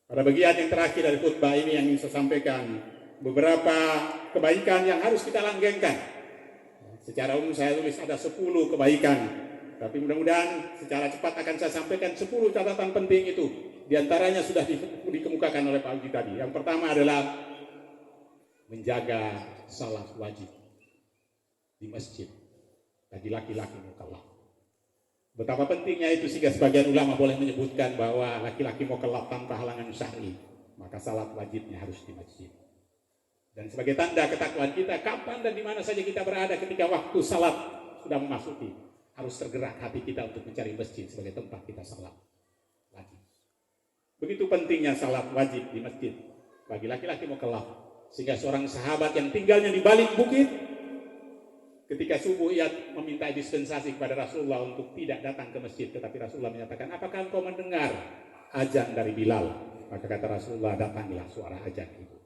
Pada bagian yang terakhir dari khutbah ini yang ingin saya sampaikan beberapa kebaikan yang harus kita langgengkan. Secara umum saya tulis ada 10 kebaikan Tapi mudah-mudahan secara cepat akan saya sampaikan 10 catatan penting itu. Di antaranya sudah dikemukakan oleh Pak Uji tadi. Yang pertama adalah menjaga salat wajib di masjid bagi laki-laki mukallaf. Betapa pentingnya itu sehingga sebagian ulama boleh menyebutkan bahwa laki-laki mukallaf tanpa halangan syar'i, maka salat wajibnya harus di masjid. Dan sebagai tanda ketakwaan kita, kapan dan di mana saja kita berada ketika waktu salat sudah memasuki, harus tergerak hati kita untuk mencari masjid sebagai tempat kita salat wajib. Begitu pentingnya salat wajib di masjid bagi laki-laki mukallaf, sehingga seorang sahabat yang tinggalnya di balik bukit, ketika subuh ia meminta dispensasi kepada Rasulullah untuk tidak datang ke masjid, tetapi Rasulullah menyatakan, apakah engkau mendengar azan dari Bilal? Maka kata Rasulullah, datanglah suara azan itu.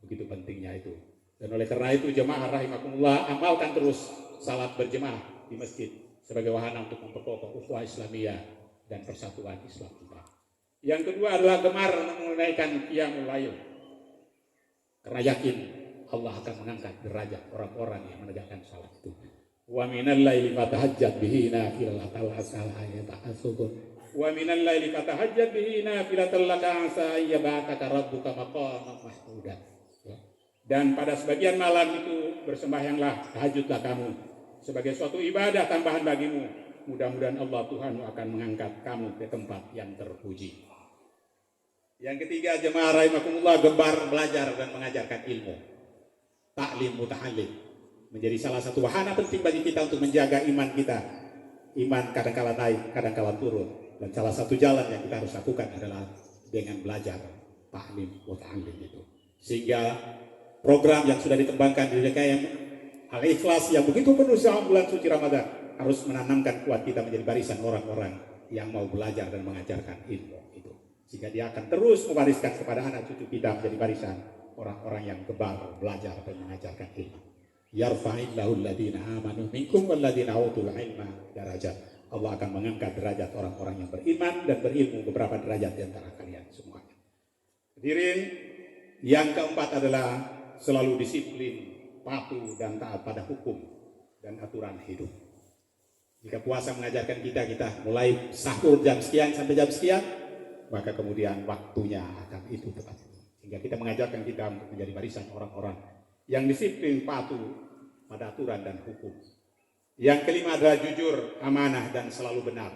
Begitu pentingnya itu. Dan oleh karena itu jemaah rahimakumullah, amalkan terus salat berjemaah di masjid sebagai wahana untuk memperkokoh ukhuwah Islamiyah dan persatuan Islam kita. Yang kedua adalah gemar menunaikan qiyamul lail. Karena yakin Allah akan mengangkat derajat orang-orang yang menegakkan salat itu. Wa minal laili fatahajjat bihi nafilatan laka ayata'asubun. Wa minal laili fatahajjat bihi nafilatan laka asa ayyaba'ataka rabbuka maqaman mahmuda. Dan pada sebagian malam itu bersembahyanglah, tahajudlah kamu sebagai suatu ibadah tambahan bagimu. Mudah-mudahan Allah Tuhanmu akan mengangkat kamu ke tempat yang terpuji. Yang ketiga, jemaah rahimakumullah, gemar belajar dan mengajarkan ilmu. Ta'lim muta'allim menjadi salah satu wahana penting bagi kita untuk menjaga iman kita. Iman kadang-kala naik, kadang-kala turun. Dan salah satu jalan yang kita harus lakukan adalah dengan belajar ta'lim muta'allim itu. Sehingga program yang sudah dikembangkan di DKM Al-Ikhlas yang begitu penuh selama bulan suci Ramadan harus menanamkan kuat kita menjadi barisan orang-orang yang mau belajar dan mengajarkan ilmu itu. Sehingga dia akan terus mewariskan kepada anak cucu kita menjadi barisan orang-orang yang gemar belajar dan mengajarkan ilmu. Yarfa'illahu alladhina amanu minkum walladhina utul ilma darajat. Allah akan mengangkat derajat orang-orang yang beriman dan berilmu beberapa derajat di antara kalian semuanya. Hadirin, yang keempat adalah selalu disiplin, patuh dan taat pada hukum dan aturan hidup. Jika puasa mengajarkan kita mulai sahur jam sekian sampai jam sekian, maka kemudian waktunya akan itu tepat. Sehingga kita mengajarkan kita untuk menjadi barisan orang-orang yang disiplin, patuh pada aturan dan hukum. Yang kelima adalah jujur, amanah dan selalu benar.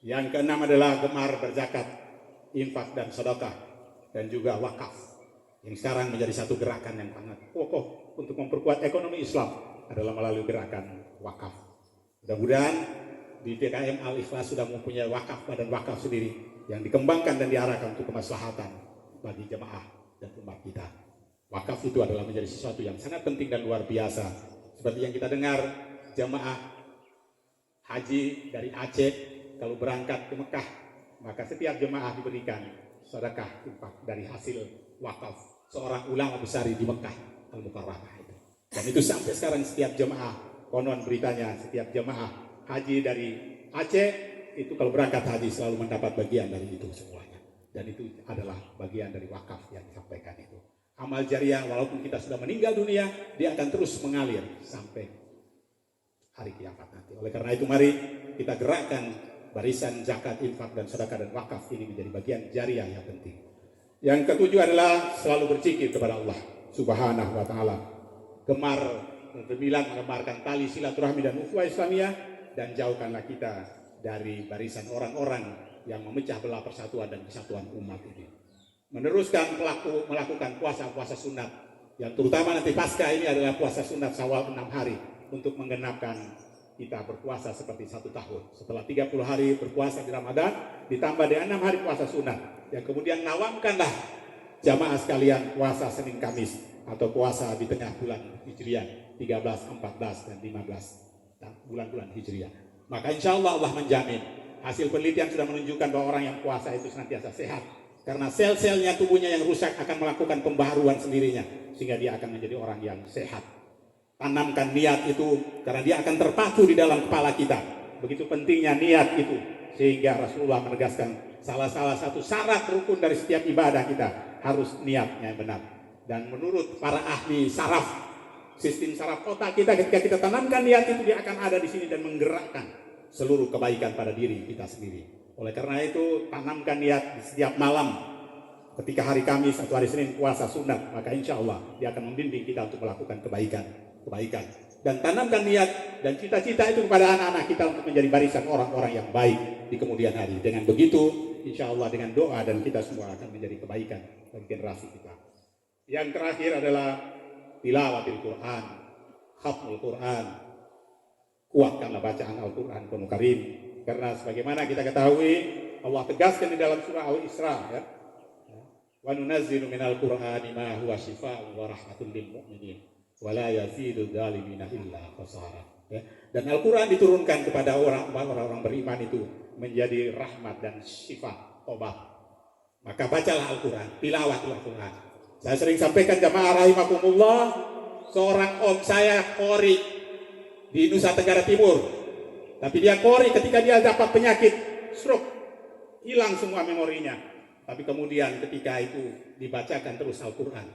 Yang keenam adalah gemar berzakat, infak dan sedekah dan juga wakaf. Yang sekarang menjadi satu gerakan yang sangat kokoh untuk memperkuat ekonomi Islam adalah melalui gerakan wakaf. Mudah-mudahan di DKM Al-Ikhlas sudah mempunyai wakaf, badan wakaf sendiri yang dikembangkan dan diarahkan untuk kemaslahatan bagi jemaah dan umat kita. Wakaf itu adalah menjadi sesuatu yang sangat penting dan luar biasa. Seperti yang kita dengar, jemaah haji dari Aceh kalau berangkat ke Mekah, maka setiap jemaah diberikan sedekah infak dari hasil wakaf seorang ulama besar di Mekah Al-Mukarramah itu. Dan itu sampai sekarang setiap jemaah, konon beritanya setiap jemaah haji dari Aceh itu kalau berangkat haji selalu mendapat bagian dari itu semuanya. Dan itu adalah bagian dari wakaf yang disampaikan itu. Amal jariah walaupun kita sudah meninggal dunia, dia akan terus mengalir sampai hari kiamat nanti. Oleh karena itu mari kita gerakkan barisan zakat, infak dan sedekah dan wakaf ini menjadi bagian jariah yang penting. Yang ketujuh adalah selalu berzikir kepada Allah Subhanahu wa taala. Gemar mengemarkan tali silaturahmi dan ukhuwah Islamiyah, dan jauhkanlah kita dari barisan orang-orang yang memecah belah persatuan dan kesatuan umat ini. Meneruskan melakukan puasa-puasa sunat yang terutama nanti pasca ini adalah puasa sunat Syawal 6 hari untuk menggenapkan kita berpuasa seperti 1 tahun. Setelah 30 hari berpuasa di Ramadan, ditambah dengan 6 hari puasa sunat. Yang kemudian nawamkanlah jamaah sekalian puasa Senin Kamis atau puasa di tengah bulan Hijriah 13, 14 dan 15 bulan-bulan Hijriah. Maka insya Allah Allah menjamin. Hasil penelitian sudah menunjukkan bahwa orang yang puasa itu senantiasa sehat. Karena sel-selnya tubuhnya yang rusak akan melakukan pembaharuan sendirinya. Sehingga dia akan menjadi orang yang sehat. Tanamkan niat itu karena dia akan terpaku di dalam kepala kita. Begitu pentingnya niat itu. Sehingga Rasulullah menegaskan salah satu syarat rukun dari setiap ibadah kita harus niatnya benar. Dan menurut para ahli saraf, sistem saraf otak kita ketika kita tanamkan niat itu dia akan ada di sini dan menggerakkan seluruh kebaikan pada diri kita sendiri. Oleh karena itu, tanamkan niat di setiap malam ketika hari Kamis atau hari Senin puasa sunat, maka insya Allah dia akan membimbing kita untuk melakukan kebaikan. Dan tanamkan niat dan cita-cita itu kepada anak-anak kita untuk menjadi barisan orang-orang yang baik di kemudian hari. Dengan begitu, insya Allah dengan doa dan kita semua akan menjadi kebaikan bagi generasi kita. Yang terakhir adalah tilawatil Quran, hafzul Quran. Kuatkanlah bacaan Al-Quran penuh karim. Karena sebagaimana kita ketahui, Allah tegaskan di dalam surah Al-Isra, ya. Wa nunazzilu minal Qur'ani ma huwa shifaa'un wa rahmatul lil mu'minin wa la yazidu dzalimina illa khasara. Ya. Dan Al-Quran diturunkan kepada orang-orang beriman itu menjadi rahmat dan syifa, obat. Maka bacalah Al-Quran, tilawatlah Al-Quran. Saya sering sampaikan jamaah rahimakumullah, seorang om saya qori di Nusa Tenggara Timur. Tapi dia qori ketika dia dapat penyakit stroke, hilang semua memorinya. Tapi kemudian ketika itu dibacakan terus Al-Quran,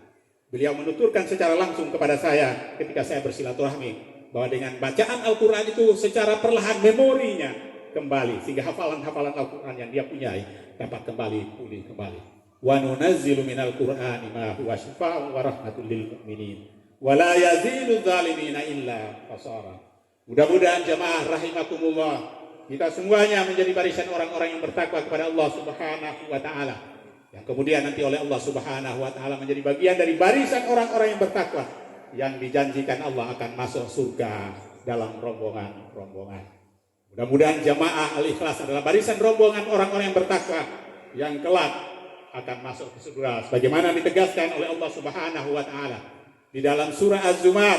beliau menuturkan secara langsung kepada saya ketika saya bersilaturahmi bahwa dengan bacaan Al-Quran itu secara perlahan memorinya kembali, sehingga hafalan-hafalan Al-Quran yang dia punyai dapat kembali pulih kembali. Wa nunazzilu minal Qur'ani ma huwa shifaa'un wa rahmatul lil mu'minin wa la yazidu dzalimina illa khasara. Mudah-mudahan jamaah rahimakumullah, kita semuanya menjadi barisan orang-orang yang bertakwa kepada Allah Subhanahu wa taala, yang kemudian nanti oleh Allah Subhanahu wa taala menjadi bagian dari barisan orang-orang yang bertakwa yang dijanjikan Allah akan masuk surga dalam rombongan-rombongan. Mudah-mudahan jamaah Al-Ikhlas adalah barisan rombongan orang-orang yang bertakwa yang kelak akan masuk ke surga sebagaimana ditegaskan oleh Allah Subhanahu wa taala di dalam surah Az-Zumar,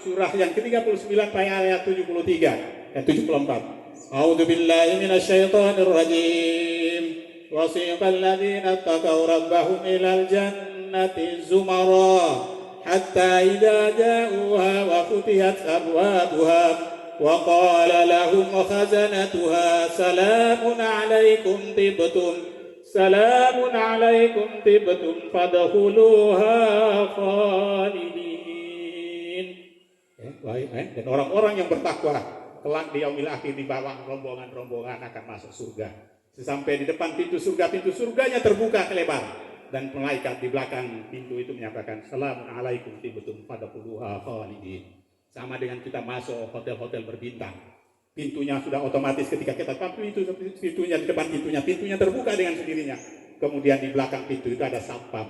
surah yang ke-39 ayat 73 dan 74. A'udzu billahi minasyaitonir rajim. Wasiqal ladzina taqaw rabbahum ilal jannati zumara hatta idza ja'uha wa futihat abwabuha wa qala lahum khazanatuha salamun 'alaikum tibtum fadkhuluha khalidin. Dan orang-orang yang bertakwa kelak di yaumil akhir di bawah rombongan-rombongan akan masuk surga. Sesampai di depan pintu surganya terbuka lebar dan malaikat di belakang pintu itu menyatakan salamun alaikum tibtum fadkhuluha khalidin. Sama dengan kita masuk hotel-hotel berbintang. Pintunya sudah otomatis ketika kita tampil pintunya di depan pintunya terbuka dengan sendirinya. Kemudian di belakang pintu itu ada satpam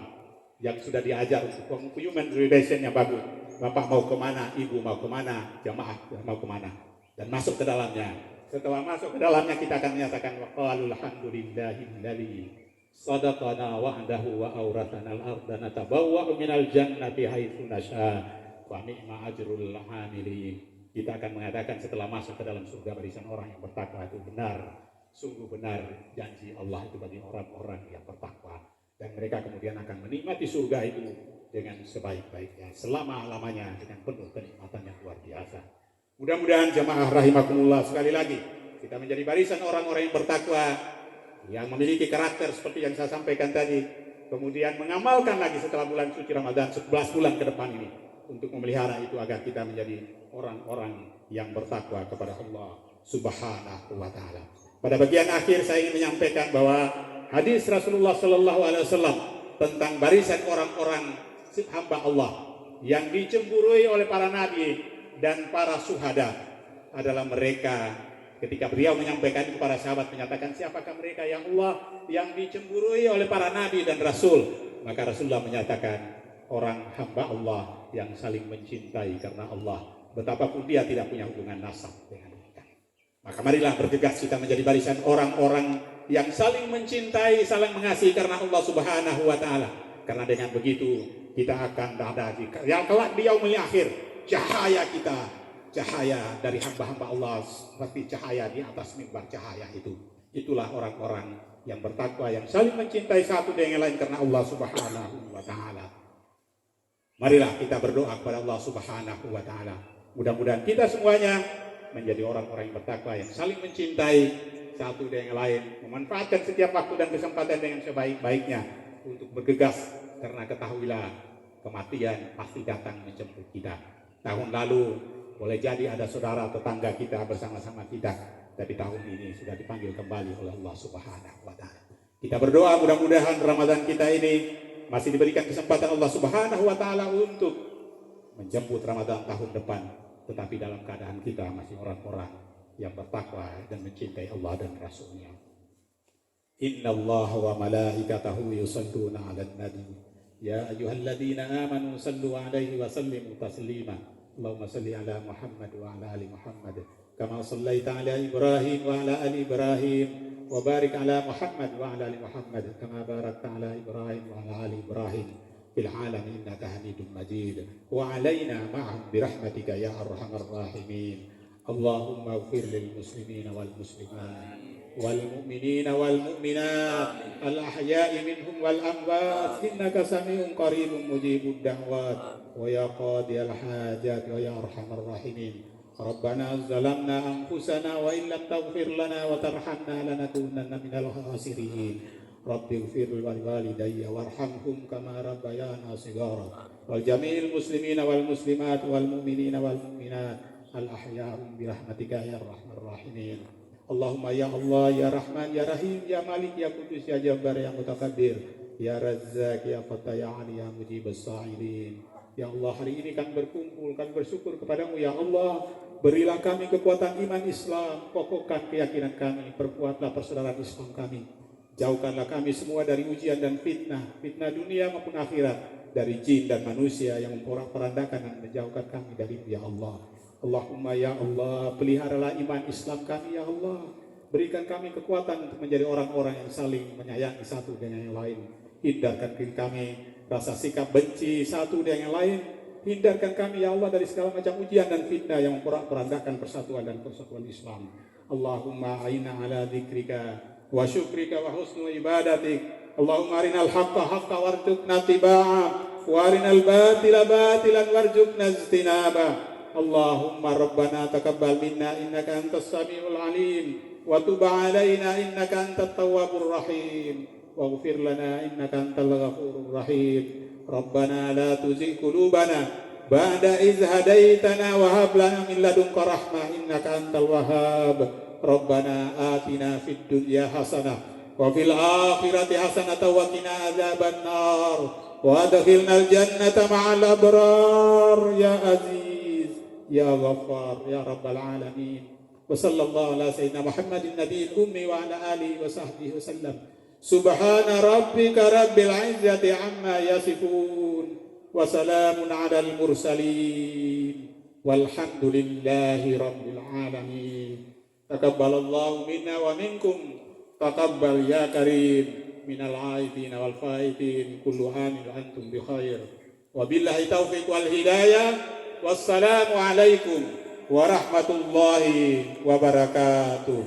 yang sudah diajar untuk human relation yang bagus. Bapak mau kemana, ibu mau kemana, jamaah mau kemana, dan masuk ke dalamnya. Setelah masuk ke dalamnya kita akan menyatakan waqalul hamdulillahilladzi sadaqana wa'dahu wa awrathana al-ardha natabawwa'u minal jannati haitsu nasha wa ni'ma ajrul 'amilin. Kita akan mengatakan setelah masuk ke dalam surga barisan orang yang bertakwa itu benar, sungguh benar janji Allah itu bagi orang-orang yang bertakwa, dan mereka kemudian akan menikmati surga itu dengan sebaik-baiknya selama-lamanya dengan penuh kenikmatan yang luar biasa. Mudah-mudahan jamaah rahimakumullah sekali lagi kita menjadi barisan orang-orang yang bertakwa yang memiliki karakter seperti yang saya sampaikan tadi, kemudian mengamalkan lagi setelah bulan suci Ramadan 11 bulan ke depan ini untuk memelihara itu agar kita menjadi orang-orang yang bertakwa kepada Allah Subhanahu wa taala. Pada bagian akhir saya ingin menyampaikan bahwa hadis Rasulullah sallallahu alaihi wasallam tentang barisan orang-orang hamba Allah yang dicemburui oleh para nabi dan para syuhada adalah mereka ketika beliau menyampaikan kepada sahabat menyatakan siapakah mereka yang Allah yang dicemburui oleh para nabi dan rasul, maka Rasulullah menyatakan orang hamba Allah yang saling mencintai karena Allah betapapun dia tidak punya hubungan nasab dengan mereka. Maka marilah bergegas kita menjadi barisan orang-orang yang saling mencintai, saling mengasihi karena Allah Subhanahu wa taala. Karena dengan begitu kita akan ada yang kelak di yaumil akhir cahaya kita, cahaya dari hamba-hamba Allah seperti cahaya di atas mimbar cahaya itu. Itulah orang-orang yang bertakwa yang saling mencintai satu dengan lain karena Allah Subhanahu wa taala. Marilah kita berdoa kepada Allah Subhanahu wa taala. Mudah-mudahan kita semuanya menjadi orang-orang yang bertakwa yang saling mencintai satu dengan yang lain, memanfaatkan setiap waktu dan kesempatan dengan sebaik-baiknya untuk bergegas, karena ketahuilah kematian pasti datang menjemput kita. Tahun lalu boleh jadi ada saudara tetangga kita bersama-sama kita Tapi tahun ini sudah dipanggil kembali oleh Allah Subhanahu wa Ta'ala. Kita berdoa mudah-mudahan Ramadan kita ini masih diberikan kesempatan Allah Subhanahu wa Ta'ala untuk menjemput Ramadan tahun depan, tetapi dalam keadaan kita masih orang-orang yang bertakwa dan mencintai Allah dan Rasul-Nya. Inna Allah wa malaikatahu yusalluna 'alan nabi ya ayyuhalladzina amanu sallu 'alaihi wa sallimu taslima. Allahumma salli ala Muhammad wa ala ali Muhammad kama sallaita ala Ibrahim wa ala ali Ibrahim wa barik ala Muhammad wa ala ali Muhammad kama barakta ala Ibrahim wa ala ali Ibrahim fil alamin innaka Hamidum Majid wa alaina ma'ahum bi rahmatika ya arhamar rahimin. Allahumma ighfir lil muslimina wal muslimat wal mu'minina wal mu'minat al ahya'i minhum wal amwat innaka sami'un qaribun mujibud da'wat wa ya qadiyal hajat wa ya arhamar rahimin. Rabbana zalamna anfusana wa illam taghfir lana wa tarhamna lanakunanna minal khasirin. Rabbi ighfir li walidayya warhamhum kama rabbayana shighara wal jami'il muslimina wal muslimat wal mu'minina wal mu'minat al ahya'u bi rahmatika ya arhamar rahimin. Allahumma ya Allah ya Rahman ya Rahim ya Malik ya Qudus ya Jabbar ya Mutakabbir ya Razzaq ya Fattah ya Ali ya Mujibus Sa'ilin. Ya Allah, hari ini kami berkumpul, kami bersyukur kepadamu ya Allah. Berilah kami kekuatan iman Islam, kokohkan keyakinan kami, perkuatlah persaudaraan Islam kami. Jauhkanlah kami semua dari ujian dan fitnah, fitnah dunia maupun akhirat, dari jin dan manusia yang memporak-porandakan dan menjauhkan kami dari ya Allah. Allahumma ya Allah, peliharalah iman Islam kami ya Allah. Berikan kami kekuatan untuk menjadi orang-orang yang saling menyayangi satu dengan yang lain. Hindarkan kami rasa sikap benci satu dengan yang lain. Hindarkan kami ya Allah dari segala macam ujian dan fitnah yang memporak-porandakan persatuan dan persatuan Islam. Allahumma a'inna ala dzikrika wa syukrika wa husnul ibadatik. Allahumma arinal haqqa haqqa warzuqna tibaa wa arinal batila batilan warzuqna ijtinaba. Allahumma rabbana taqabbal minna innaka antas samiul alim wa tub alaina innaka antat tawwabur rahim. واغفر لنا إنك أنت الغفور الرحيم. ربنا لا تزغ قلوبنا بعد إذ هديتنا وهب لنا من لدنك رحمة إنك أنت الوهاب. ربنا آتنا في الدنيا حسنة وفي الآخرة حسنة وقنا عذاب النار وأدخلنا الجنة مع الأبرار يا عزيز يا غفار يا رب العالمين. وصلى الله على سيدنا محمد النبي الأمي وعلى آله وصحبه وسلم. سبحان ربك رب العزة عما يصفون وسلام على المرسلين والحمد لله رب العالمين. تقبل الله منا ومنكم تقبل يا كريم من العائدين والفائتين كل عام وأنتم بخير وبالله التوفيق والهداية والسلام عليكم ورحمة الله وبركاته.